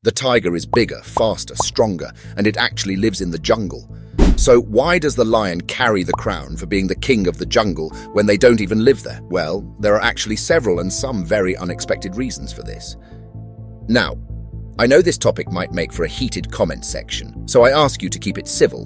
The tiger is bigger, faster, stronger, and it actually lives in the jungle. So why does the lion carry the crown for being the king of the jungle when they don't even live there? Well, there are actually several and some very unexpected reasons for this. Now, I know this topic might make for a heated comment section, so I ask you to keep it civil,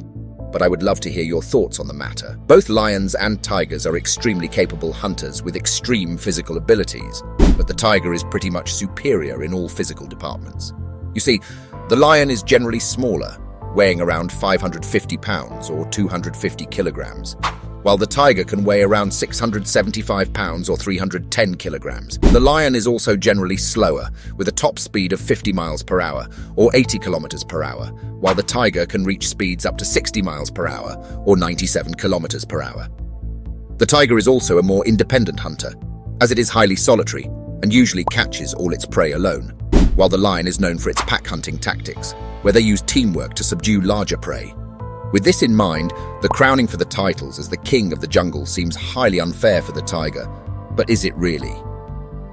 but I would love to hear your thoughts on the matter. Both lions and tigers are extremely capable hunters with extreme physical abilities, but the tiger is pretty much superior in all physical departments. You see, the lion is generally smaller, weighing around 550 pounds or 250 kilograms, while the tiger can weigh around 675 pounds or 310 kilograms. The lion is also generally slower, with a top speed of 50 miles per hour or 80 kilometers per hour, while the tiger can reach speeds up to 60 miles per hour or 97 kilometers per hour. The tiger is also a more independent hunter, as it is highly solitary and usually catches all its prey alone, while the lion is known for its pack hunting tactics, where they use teamwork to subdue larger prey. With this in mind, the crowning for the titles as the king of the jungle seems highly unfair for the tiger, but is it really?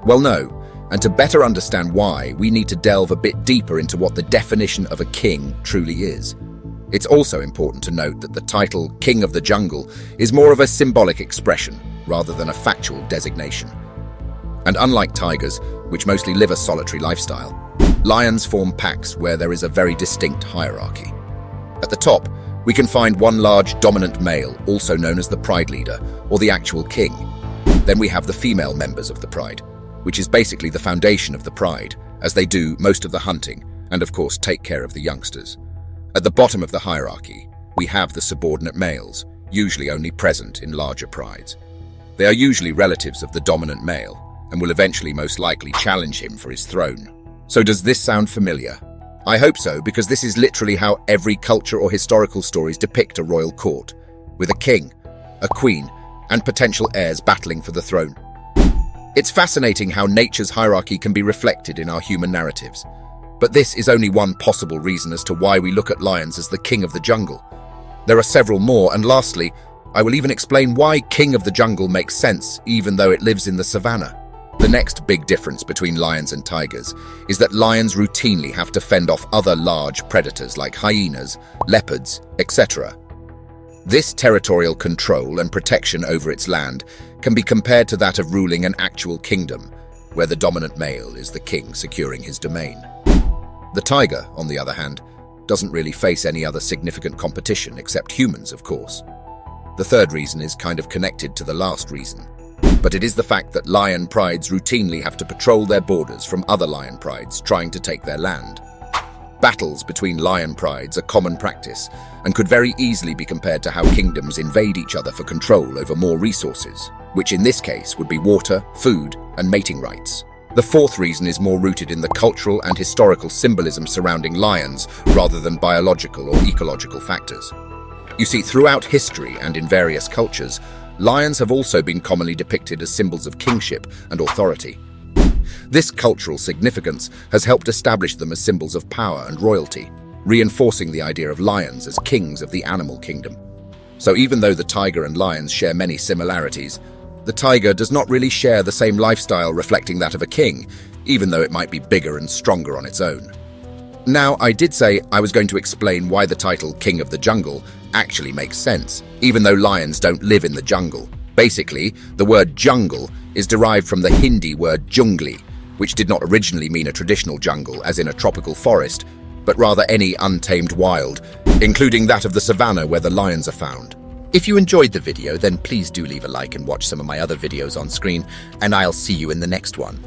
Well, no, and to better understand why, we need to delve a bit deeper into what the definition of a king truly is. It's also important to note that the title King of the Jungle is more of a symbolic expression rather than a factual designation. And unlike tigers, which mostly live a solitary lifestyle, lions form packs where there is a very distinct hierarchy. At the top, we can find one large dominant male, also known as the pride leader, or the actual king. Then we have the female members of the pride, which is basically the foundation of the pride, as they do most of the hunting and of course take care of the youngsters. At the bottom of the hierarchy, we have the subordinate males, usually only present in larger prides. They are usually relatives of the dominant male, and will eventually most likely challenge him for his throne. So does this sound familiar? I hope so, because this is literally how every culture or historical stories depict a royal court, with a king, a queen, and potential heirs battling for the throne. It's fascinating how nature's hierarchy can be reflected in our human narratives. But this is only one possible reason as to why we look at lions as the king of the jungle. There are several more, and lastly, I will even explain why king of the jungle makes sense even though it lives in the savannah. The next big difference between lions and tigers is that lions routinely have to fend off other large predators like hyenas, leopards, etc. This territorial control and protection over its land can be compared to that of ruling an actual kingdom, where the dominant male is the king securing his domain. The tiger, on the other hand, doesn't really face any other significant competition except humans, of course. The third reason is kind of connected to the last reason, but it is the fact that lion prides routinely have to patrol their borders from other lion prides trying to take their land. Battles between lion prides are common practice and could very easily be compared to how kingdoms invade each other for control over more resources, which in this case would be water, food, and mating rights. The fourth reason is more rooted in the cultural and historical symbolism surrounding lions rather than biological or ecological factors. You see, throughout history and in various cultures, lions have also been commonly depicted as symbols of kingship and authority. This cultural significance has helped establish them as symbols of power and royalty, reinforcing the idea of lions as kings of the animal kingdom. So even though the tiger and lions share many similarities, the tiger does not really share the same lifestyle reflecting that of a king, even though it might be bigger and stronger on its own. Now, I did say I was going to explain why the title King of the Jungle actually makes sense, even though lions don't live in the jungle. Basically, the word jungle is derived from the Hindi word jungli, which did not originally mean a traditional jungle, as in a tropical forest, but rather any untamed wild, including that of the savannah where the lions are found. If you enjoyed the video, then please do leave a like and watch some of my other videos on screen, and I'll see you in the next one.